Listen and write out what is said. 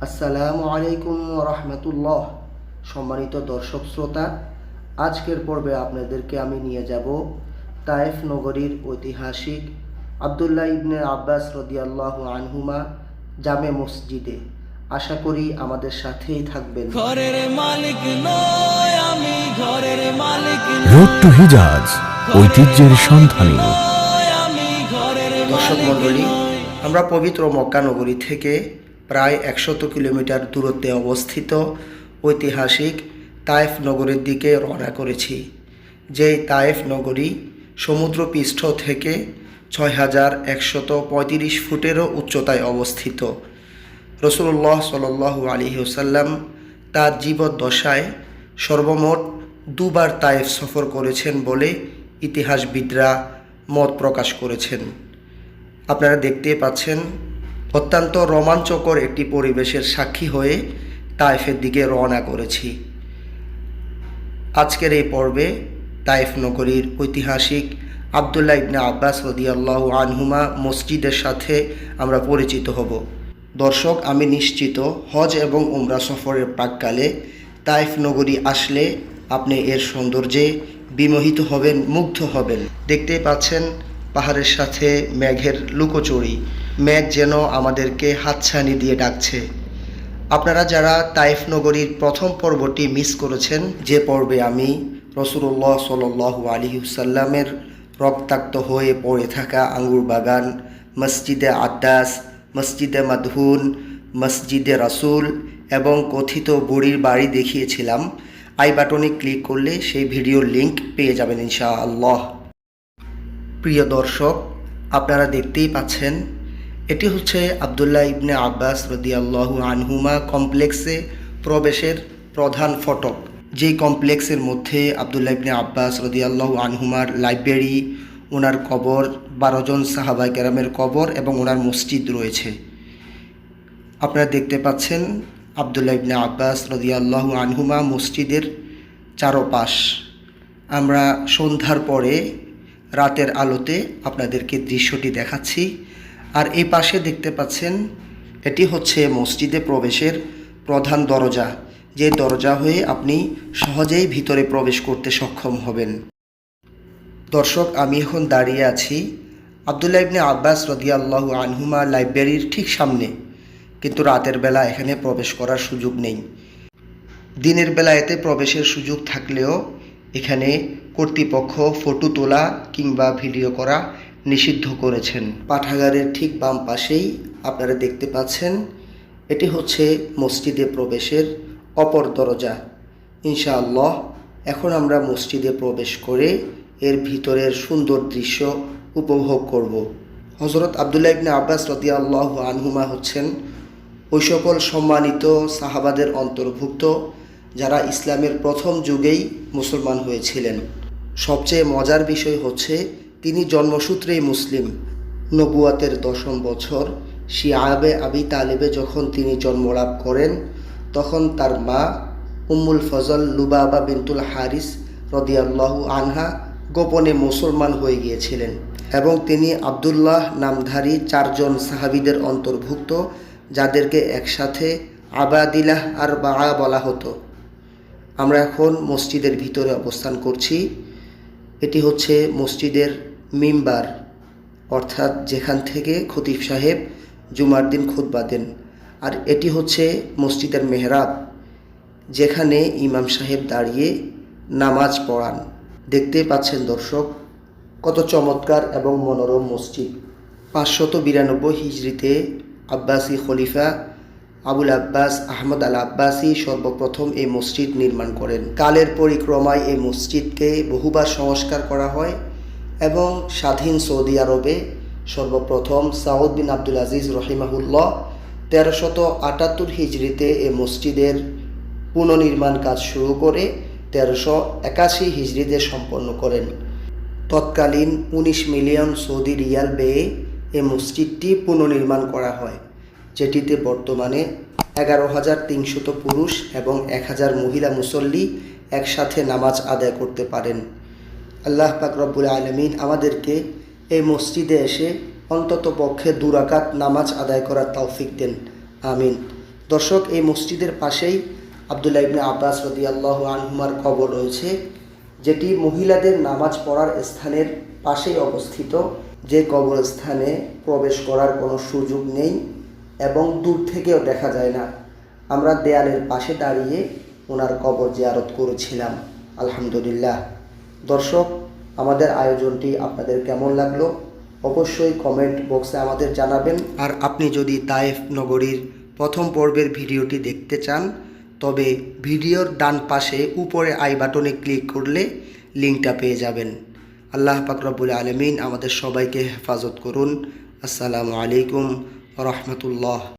আসসালামু আলাইকুম রহমতুল্লাহ। সম্মানিত দর্শক শ্রোতা, আজকের পর্বে আপনাদেরকে আমি নিয়ে যাব তায়েফ নগরীর ঐতিহাসিক আবদুল্লাহ ইবনে আব্বাস রাদিয়াল্লাহু আনহুমা জামে মসজিদে। আশা করি আমাদের সাথেই থাকবেন। ঘরের মালিক নয় আমি, ঘরের মালিক রোড টু হিজাজ, ঐতিহ্যের সন্ধানে। দর্শক মণ্ডলী, আমরা পবিত্র মক্কা নগরী থেকে প্রায় 100 কিলোমিটার দূরত্বে অবস্থিত ঐতিহাসিক তায়েফ নগরীর দিকে রওনা করেছি। যেই তায়েফ নগরী সমুদ্রপৃষ্ঠ থেকে 6135 ফুটেরও উচ্চতায় অবস্থিত। রাসূলুল্লাহ সাল্লাল্লাহু আলাইহি ওয়াসাল্লাম তার জীবদ্দশায় সর্বমোট দুবার তায়েফ সফর করেছেন বলে ইতিহাসবিদরা মত প্রকাশ করেছেন। আপনারা দেখতে পাচ্ছেন, অত্যন্ত রোমাঞ্চকর একটি পরিবেশের সাক্ষী হয়ে তায়েফের দিকে রওনা করেছি। আজকের এই পর্বে তায়েফ নগরীর ঐতিহাসিক আবদুল্লাহ ইবনে আব্বাস রাদিয়াল্লাহু আনহুমা মসজিদের সাথে আমরা পরিচিত হব। দর্শক, আমি নিশ্চিত হজ এবং উমরা সফরের প্রাককালে তায়েফ নগরী আসলে আপনি এর সৌন্দর্যে বিমোহিত হবেন, মুগ্ধ হবেন। দেখতেই পাচ্ছেন পাহাড়ের সাথে মেঘের লুকোচুরি, মেঘ যেন আমাদেরকে হাতছানি দিয়ে ডাকছে। আপনারা যারা তায়েফ নগরীর প্রথম পর্বটি মিস করেছেন, যে পর্বে আমি রাসূলুল্লাহ সাল্লাল্লাহু আলাইহি ওয়াসাল্লামের রক্তাক্ত হয়ে পড়ে থাকা আঙ্গুর বাগান, মসজিদে আদ্দাস, মসজিদে মাদহুন, মসজিদে রাসূল এবং কথিত বুড়ির বাড়ি দেখিয়েছিলাম, আই বাটনে ক্লিক করলে সেই ভিডিওর লিংক পেয়ে যাবেন ইনশাআল্লাহ। প্রিয় দর্শক, আপনারা দেখতেই পাচ্ছেন, এটি হচ্ছে আবদুল্লাহ ইবনে আব্বাস রাদিয়াল্লাহু আনহুমা কমপ্লেক্সে প্রবেশের প্রধান ফটক। যেই কমপ্লেক্সের মধ্যে আবদুল্লাহ ইবনে আব্বাস রাদিয়াল্লাহু আনহুমার লাইব্রেরি, ওনার কবর, 12 জন সাহাবায়ে কেরামের কবর এবং ওনার মসজিদ রয়েছে। আপনারা দেখতে পাচ্ছেন আবদুল্লাহ ইবনে আব্বাস রাদিয়াল্লাহু আনহুমা মসজিদের চারপাশ। আমরা সন্ধ্যার পরে রাতের আলোতে আপনাদেরকে দৃশ্যটি দেখাচ্ছি। আর এই পাশে দেখতে পাচ্ছেন, এটি হচ্ছে মসজিদে প্রবেশের প্রধান দরজা, যে দরজা হয়ে আপনি সহজেই ভিতরে প্রবেশ করতে সক্ষম হবেন। দর্শক, আমি এখন দাঁড়িয়ে আছি আবদুল্লাহ ইবনে আব্বাস রাদিয়াল্লাহু আনহুমা লাইব্রেরির ঠিক সামনে, কিন্তু রাতের বেলা এখানে প্রবেশ করার সুযোগ নেই। দিনের বেলা এতে প্রবেশের সুযোগ থাকলেও এখানে কর্তৃপক্ষ ফটো তোলা কিংবা ভিডিও করা নিষিদ্ধ করেছেন। পাঠাগারের ঠিক বাম পাশেই আপনারা দেখতে পাচ্ছেন, এটি হচ্ছে মসজিদে প্রবেশের অপর দরজা। ইনশাআল্লাহ এখন আমরা মসজিদে প্রবেশ করে এর ভিতরের সুন্দর দৃশ্য উপভোগ করব। হযরত আবদুল্লাহ ইবনে আব্বাস রাদিয়াল্লাহু আনহুমা হচ্ছেন ওই সকল সম্মানিত সাহাবাদের অন্তর্ভুক্ত যারা ইসলামের প্রথম যুগেই মুসলমান হয়েছিলেন। সবচেয়ে মজার বিষয় হচ্ছে, তিনি জন্মসূত্রেই মুসলিম। নবুয়াতের 10ম বছর শিআবে আবি তালেবে যখন তিনি জন্মলাভ করেন, তখন তার মা উম্মুল ফজল লুবাবা বিনতুল হারিস রাদিয়াল্লাহু আনহা গোপনে মুসলমান হয়ে গিয়েছিলেন এবং তিনি আবদুল্লাহ নামধারী 4 জন সাহাবীদের অন্তর্ভুক্ত, যাদেরকে একসাথে আবাদিলাহ আর বাআ বলা হতো। আমরা এখন মসজিদের ভিতরে অবস্থান করছি। এটি হচ্ছে মসজিদের মিম্বার, অর্থাৎ যেখান থেকে খতিব সাহেব জুমার দিন খুতবা দেন। আর এটি হচ্ছে মসজিদের মেহরাব, যেখানে ইমাম সাহেব দাঁড়িয়ে নামাজ পড়ান। দেখতে পাচ্ছেন দর্শক, কত চমৎকার এবং মনোরম মসজিদ। 592 হিজরিতে আব্বাসী খলিফা আবুল আব্বাস আহমদ আল আব্বাসী সর্বপ্রথম এই মসজিদ নির্মাণ করেন। কালের পরিক্রমায় এই মসজিদকে বহুবার সংস্কার করা হয় এবং স্বাধীন সৌদি আরবে সর্বপ্রথম সাউদ বিন আব্দুল আজিজ রহিমাহুল্লাহ 1378 হিজরিতে এই মসজিদের পুনর্নির্মাণ কাজ শুরু করে 1381 হিজরিতে সম্পন্ন করেন। তৎকালীন 19 মিলিয়ন সৌদি রিয়াল ব্যয়ে এই মসজিদটি পুনর্নির্মাণ করা হয়, যেটিতে বর্তমানে 11,300 পুরুষ এবং 1000 মহিলা মুসল্লি একসাথে নামাজ আদায় করতে পারেন। আল্লাহ পাক রব্বুল আলামিন আমাদেরকে এই মসজিদে এসে অন্তত পক্ষে 2 রাকাত নামাজ আদায় করার তৌফিক দেন, আমিন। দর্শক, এই মসজিদের পাশেই আব্দুল্লাহ ইবনে আব্বাস রাদিয়াল্লাহু আনহুমার কবর রয়েছে, যেটি মহিলাদের নামাজ পড়ার স্থানের পাশেই অবস্থিত, যে কবরস্থানে প্রবেশ করার কোনো সুযোগ নেই এবং দূর থেকেও দেখা যায় না। আমরা দেয়ালের পাশে দাঁড়িয়ে ওনার কবর জিয়ারত করেছিলাম। আলহামদুলিল্লাহ। দর্শক, আমাদের আয়োজনটি আপনাদের কেমন লাগলো অবশ্যই কমেন্ট বক্সে আমাদের জানাবেন। আর আপনি যদি তায়েফ নগরীর প্রথম পর্বের ভিডিওটি দেখতে চান, তবে ভিডিওর ডান পাশে উপরে আই বাটনে ক্লিক করলে লিঙ্কটা পেয়ে যাবেন। আল্লাহ পাক রব্বুল আলামিন আমাদের সবাইকে হেফাজত করুন। আসসালামু আলাইকুম ওয়া রাহমাতুল্লাহ।